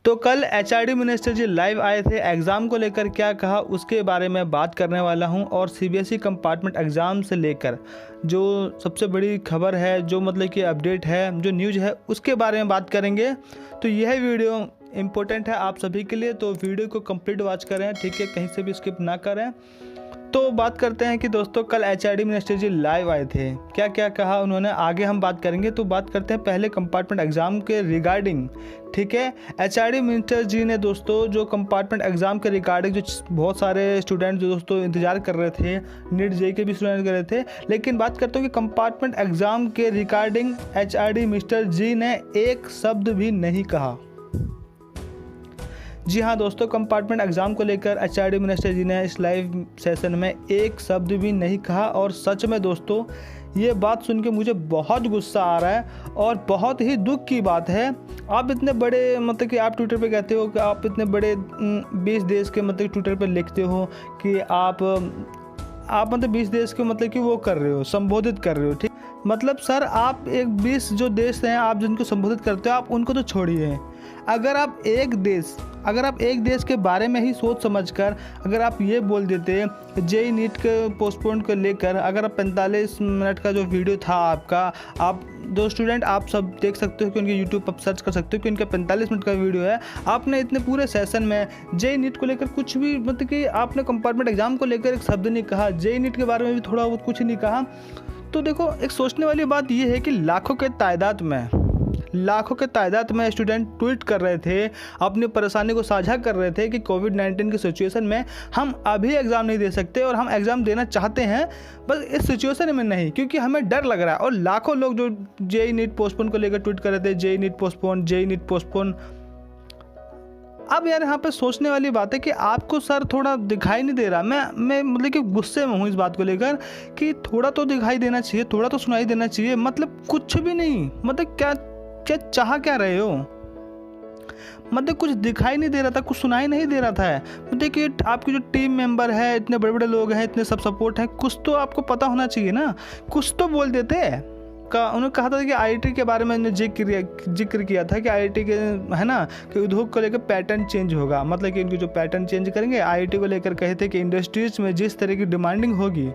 तो कल HRD minister जी live आए थे, एग्ज़ाम को लेकर क्या कहा उसके बारे में बात करने वाला हूं। और सीबीएसई कंपार्टमेंट एग्ज़ाम से लेकर जो सबसे बड़ी खबर है, जो मतलब कि अपडेट है, जो न्यूज़ है, उसके बारे में बात करेंगे। तो यह वीडियो इम्पोर्टेंट है आप सभी के लिए, तो वीडियो को कंप्लीट वॉच करें, ठीक है, कहीं से भी स्किप ना करें। तो बात करते हैं कि दोस्तों कल एचआरडी मिनिस्टर जी लाइव आए थे, क्या क्या कहा उन्होंने, आगे हम बात करेंगे। तो बात करते हैं पहले कंपार्टमेंट एग्ज़ाम के रिगार्डिंग, ठीक है। एचआरडी मिनिस्टर जी ने दोस्तों जो कंपार्टमेंट एग्ज़ाम के रिगार्डिंग जो बहुत सारे स्टूडेंट जो दोस्तों इंतजार कर रहे थे, नीट जेईई के भी स्टूडेंट कर रहे थे, लेकिन बात करते हो कि कंपार्टमेंट एग्ज़ाम के रिगार्डिंग एचआरडी मिनिस्टर जी ने एक शब्द भी नहीं कहा। जी हाँ दोस्तों, कंपार्टमेंट एग्ज़ाम को लेकर एचआरडी मिनिस्टर जी ने इस लाइव सेशन में एक शब्द भी नहीं कहा। और सच में दोस्तों ये बात सुन के मुझे बहुत गुस्सा आ रहा है और बहुत ही दुख की बात है। आप इतने बड़े मतलब कि आप ट्विटर पे कहते हो कि आप इतने बड़े 20 देश के मतलब ट्विटर पे लिखते हो कि आप मतलब 20 देश के मतलब कि वो कर रहे हो, संबोधित कर रहे हो, ठीक। मतलब सर आप एक 20 जो देश हैं आप जिनको संबोधित करते हो, आप उनको तो छोड़िए। अगर आप एक देश के बारे में ही सोच समझकर अगर आप ये बोल देते जेईई नीट के पोस्टपोन को लेकर, अगर आप 45 मिनट का जो वीडियो था आपका, आप दो स्टूडेंट आप सब देख सकते हो कि उनके यूट्यूब पर सर्च कर सकते हो कि उनका 45 मिनट का वीडियो है। आपने इतने पूरे सेशन में जेईई नीट को लेकर कुछ भी मतलब कि आपने कंपार्टमेंट एग्ज़ाम को लेकर एक शब्द नहीं कहा, जेईई नीट के बारे में भी थोड़ा बहुत कुछ नहीं कहा। तो देखो एक सोचने वाली बात यह है कि लाखों के तादाद में स्टूडेंट ट्वीट कर रहे थे, अपनी परेशानी को साझा कर रहे थे कि कोविड-19 की सिचुएशन में हम अभी एग्ज़ाम नहीं दे सकते और हम एग्ज़ाम देना चाहते हैं, बस इस सिचुएशन में नहीं, क्योंकि हमें डर लग रहा है। और लाखों लोग जो जेईई नीट पोस्टपोन को लेकर ट्वीट कर रहे थे, जेईई नीट पोस्टपोन। अब यार यहाँ पे सोचने वाली बात है कि आपको सर थोड़ा दिखाई नहीं दे रहा। मैं मतलब कि गुस्से में हूँ इस बात को लेकर कि थोड़ा तो दिखाई देना चाहिए, थोड़ा तो सुनाई देना चाहिए, मतलब कुछ भी नहीं। मतलब क्या चाह क्या रहे हो, मतलब कुछ दिखाई नहीं दे रहा था, कुछ सुनाई नहीं दे रहा था। मतलब कि आपकी जो टीम मेंबर है, इतने बड़े बड़े लोग हैं, इतने सब सपोर्ट है, कुछ तो आपको पता होना चाहिए ना, कुछ तो बोल देते। उन्होंने कहा था कि आईआईटी के बारे में जिक्र किया था कि आईआईटी के है ना कि उद्योग को लेकर पैटर्न चेंज होगा, मतलब कि इनके जो पैटर्न चेंज करेंगे। आईआईटी को लेकर कहे थे कि इंडस्ट्रीज़ में जिस तरह की डिमांडिंग होगी,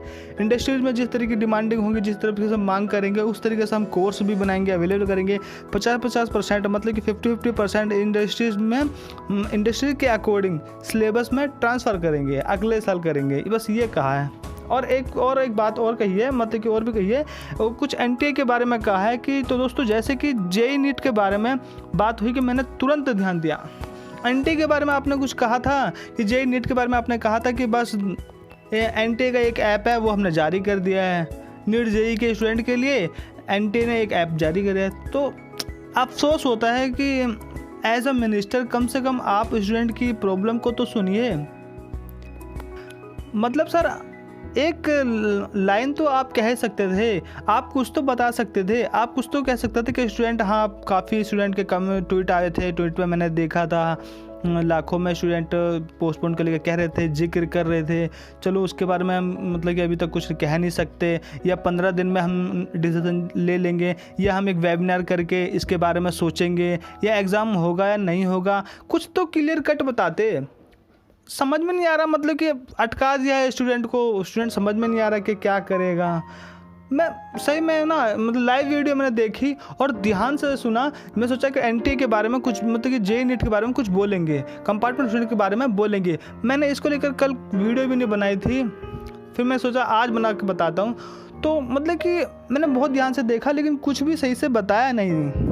जिस तरह से मांग करेंगे, उस तरीके से हम कोर्स भी बनाएंगे, अवेलेबल करेंगे। 50% मतलब कि 50% इंडस्ट्री के अकॉर्डिंग सिलेबस में ट्रांसफ़र करेंगे, अगले साल करेंगे, बस ये कहा है। और एक बात और कही है, मतलब कि और भी कही है, कुछ एनटीए के बारे में कहा है कि तो दोस्तों जैसे कि जेईई नीट के बारे में बात हुई कि मैंने तुरंत ध्यान दिया। एनटीए के बारे में आपने कुछ कहा था कि जेईई नीट के बारे में आपने कहा था कि बस एनटीए का एक ऐप है वो हमने जारी कर दिया है नीट जेईई के स्टूडेंट के लिए, एनटीए ने एक ऐप जारी किया है। तो अफसोस होता है कि एज अ मिनिस्टर कम से कम आप स्टूडेंट की प्रॉब्लम को तो सुनिए। मतलब सर एक लाइन तो आप कह सकते थे, आप कुछ तो बता सकते थे, आप कुछ तो कह सकते थे कि स्टूडेंट, हाँ काफ़ी स्टूडेंट के कम ट्वीट आए थे, ट्वीट पे मैंने देखा था लाखों में स्टूडेंट पोस्टपोन के लिए कह रहे थे, जिक्र कर रहे थे। चलो उसके बारे में हम मतलब कि अभी तक कुछ कह नहीं सकते, या 15 दिन में हम डिसीजन ले लेंगे, या हम एक वेबिनार करके इसके बारे में सोचेंगे, या एग्ज़ाम होगा या नहीं होगा, कुछ तो क्लियर कट बताते। समझ में नहीं आ रहा, मतलब कि अटका दिया है स्टूडेंट को, स्टूडेंट समझ में नहीं आ रहा कि क्या करेगा। मैं सही में ना मतलब लाइव वीडियो मैंने देखी और ध्यान से सुना। मैं सोचा कि एनटीए के बारे में कुछ, मतलब कि जेईई नीट के बारे में कुछ बोलेंगे, कंपार्टमेंट स्टूडेंट के बारे में बोलेंगे। मैंने इसको लेकर कल वीडियो भी नहीं बनाई थी, फिर मैं सोचा आज बना के बताता हूँ। तो मतलब कि मैंने बहुत ध्यान से देखा लेकिन कुछ भी सही से बताया नहीं,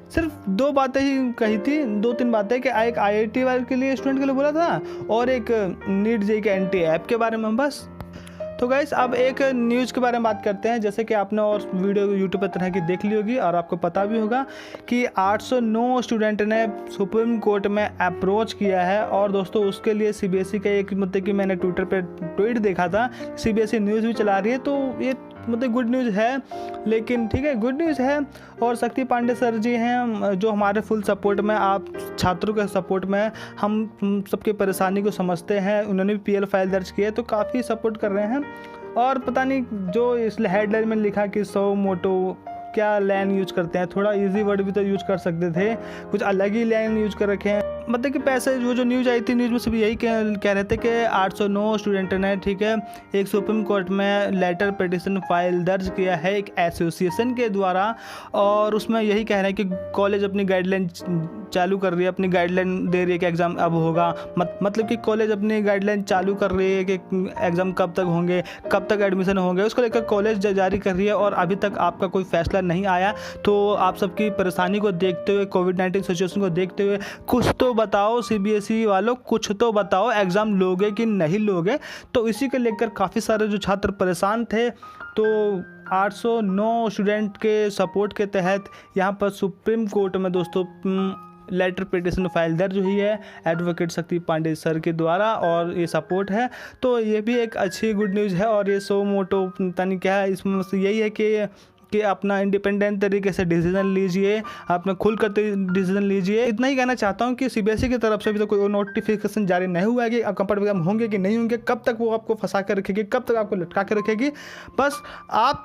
सिर्फ 2 बातें ही कही थी, 2-3 बातें कि एक आईआईटी वाले के लिए स्टूडेंट के लिए बोला था और एक नीट जेईई के एनटीए ऐप के बारे में, बस। तो गाइस अब एक न्यूज़ के बारे में बात करते हैं। जैसे कि आपने और वीडियो यूट्यूब पर तरह की देख ली होगी और आपको पता भी होगा कि 809 स्टूडेंट ने सुप्रीम कोर्ट में अप्रोच किया है। और दोस्तों उसके लिए सीबीएसई का एक मतलब कि मैंने ट्विटर पे ट्वीट देखा था, सीबीएसई न्यूज़ भी चला रही है, तो ये मतलब गुड न्यूज़ है, लेकिन ठीक है गुड न्यूज़ है। और शक्ति पांडे सर जी हैं जो हमारे फुल सपोर्ट में, आप छात्रों के सपोर्ट में, हम सबकी परेशानी को समझते हैं, उन्होंने भी पीएल फाइल दर्ज की है, तो काफ़ी सपोर्ट कर रहे हैं। और पता नहीं जो इस हेडलाइन में लिखा कि 100 मोटो क्या लाइन यूज करते हैं, थोड़ा इजी वर्ड भी तो यूज कर सकते थे, कुछ अलग ही लाइन यूज कर रखे हैं। मतलब कि पैसे जो न्यूज़ आई थी, न्यूज़ में सब यही कह रहे थे कि 809 स्टूडेंट ने, ठीक है, एक सुप्रीम कोर्ट में लेटर पिटिशन फाइल दर्ज किया है एक एसोसिएशन के द्वारा, और उसमें यही कह रहे हैं कि कॉलेज अपनी गाइडलाइन चालू कर रही है, अपनी गाइडलाइन दे रही है कि एग्ज़ाम अब होगा। मतलब कि कॉलेज अपनी गाइडलाइन चालू कर रही है कि एग्ज़ाम कब तक होंगे, कब तक एडमिशन होंगे, उसको लेकर कॉलेज जारी कर रही है, और अभी तक आपका कोई फैसला नहीं आया। तो आप सबकी परेशानी को देखते हुए, कोविड-19 सिचुएशन को देखते हुए कुछ तो बताओ सीबीएसई वालों, कुछ तो बताओ, एग्ज़ाम लोगे कि नहीं लोगे। तो इसी को लेकर काफ़ी सारे जो छात्र परेशान थे, तो 809 स्टूडेंट के सपोर्ट के तहत यहाँ पर सुप्रीम कोर्ट में दोस्तों लेटर पिटिशन फाइल दर्ज हुई है एडवोकेट शक्ति पांडे सर के द्वारा, और ये सपोर्ट है। तो ये भी एक अच्छी गुड न्यूज़ है। और ये सो मोटो पता नहीं क्या है, इसमें यही है कि अपना इंडिपेंडेंट तरीके से डिसीजन लीजिए, अपना खुल कर डिसीजन लीजिए। इतना ही कहना चाहता हूँ कि सीबीएसई की तरफ से भी तो कोई नोटिफिकेशन जारी नहीं हुआ है कि अब कंप्यूटर एग्जाम होंगे कि नहीं होंगे, कब तक वो आपको फंसा कर रखेगी, कब तक आपको लटका कर रखेगी। बस आप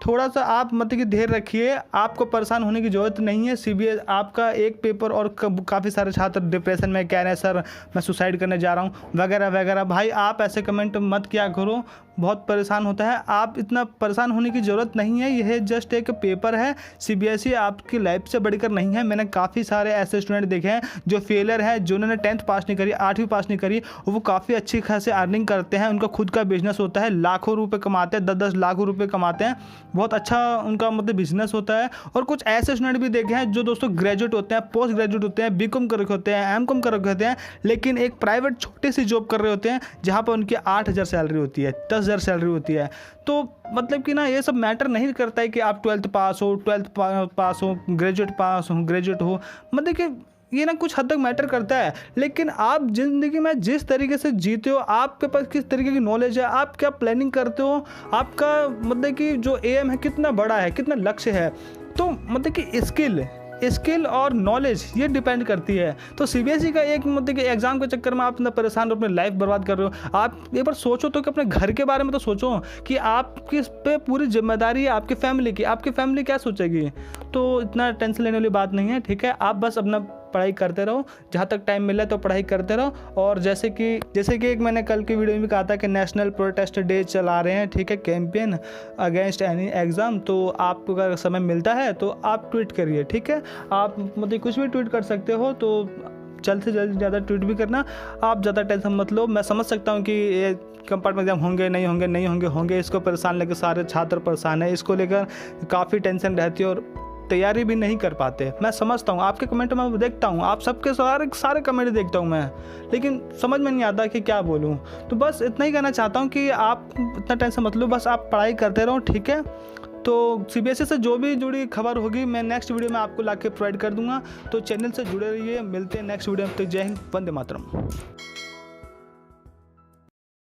थोड़ा सा आप मतलब कि धैर्य रखिए, आपको परेशान होने की ज़रूरत नहीं है। सीबीएसई आपका एक पेपर और काफ़ी सारे छात्र डिप्रेशन में कह रहे हैं सर मैं सुसाइड करने जा रहा हूँ वगैरह वगैरह। भाई आप ऐसे कमेंट मत किया करो, बहुत परेशान होता है। आप इतना परेशान होने की ज़रूरत नहीं है, यह जस्ट एक पेपर है। सीबीएसई आपकी लाइफ से बढ़कर नहीं है। मैंने काफ़ी सारे ऐसे स्टूडेंट देखे हैं जो फेलियर है, जिन्होंने 10th पास नहीं करी, 8वीं पास नहीं करी, वो काफ़ी अच्छी खासी अर्निंग करते हैं, उनका खुद का बिजनेस होता है, लाखों रुपये कमाते हैं, 10-10 लाख रुपये कमाते हैं, बहुत अच्छा उनका मतलब बिजनेस होता है। और कुछ ऐसे स्टूडेंट भी देखे हैं जो दोस्तों ग्रेजुएट होते हैं, पोस्ट ग्रेजुएट होते हैं, बीकॉम कर रखे होते हैं, एमकॉम कर रखे होते हैं, लेकिन एक प्राइवेट छोटी सी जॉब कर रहे होते हैं जहाँ पर उनकी 8,000 सैलरी होती है, 10,000 सैलरी होती है। तो मतलब कि ना ये सब मैटर नहीं करता है कि आप 12th पास हो, 12th पास हो, ग्रेजुएट हो, मतलब कि ये ना कुछ हद तक मैटर करता है। लेकिन आप ज़िंदगी में जिस तरीके से जीते हो, आपके पास किस तरीके की नॉलेज है, आप क्या प्लानिंग करते हो, आपका मतलब कि जो एम है कितना बड़ा है, कितना लक्ष्य है, तो मतलब कि स्किल और नॉलेज ये डिपेंड करती है। तो सीबीएसई का एक मतलब कि एग्ज़ाम के चक्कर में आप इतना परेशान हो, अपनी लाइफ बर्बाद कर रहे हो। आप एक बार सोचो तो कि अपने घर के बारे में तो सोचो कि आपकी इस पे पूरी जिम्मेदारी है आपकी फैमिली की, आपकी फैमिली क्या सोचेगी। तो इतना टेंशन लेने वाली बात नहीं है, ठीक है। आप बस अपना पढ़ाई करते रहो, जहाँ तक टाइम मिला तो पढ़ाई करते रहो। और जैसे कि एक मैंने कल की वीडियो में भी कहा था कि नेशनल प्रोटेस्ट डे चला रहे हैं, ठीक है, कैंपेन अगेंस्ट एनी एग्ज़ाम। तो आपको अगर समय मिलता है तो आप ट्वीट करिए, ठीक है। आप मतलब कुछ भी ट्वीट कर सकते हो, तो जल्द से जल्द ज़्यादा ट्वीट भी करना। आप ज़्यादा टेंशन मत लो। मैं समझ सकता हूँ कि ये कंपार्टमेंट एग्जाम होंगे नहीं होंगे, इसको परेशान लेकर सारे छात्र परेशान है, इसको लेकर काफ़ी टेंशन रहती है और तैयारी भी नहीं कर पाते। मैं समझता हूँ, आपके कमेंट में देखता हूँ, आप सबके सारे कमेंट देखता हूँ मैं, लेकिन समझ में नहीं आता कि क्या बोलूँ। तो बस इतना ही कहना चाहता हूँ कि आप इतना टेंशन मत लो, बस आप पढ़ाई करते रहो, ठीक है। तो सीबीएसई से जो भी जुड़ी खबर होगी मैं नेक्स्ट वीडियो में आपको ला के प्रोवाइड कर दूँगा। तो चैनल से जुड़े रहिए, मिलते हैं नेक्स्ट वीडियो में। तो जय हिंद, वंदे मातरम।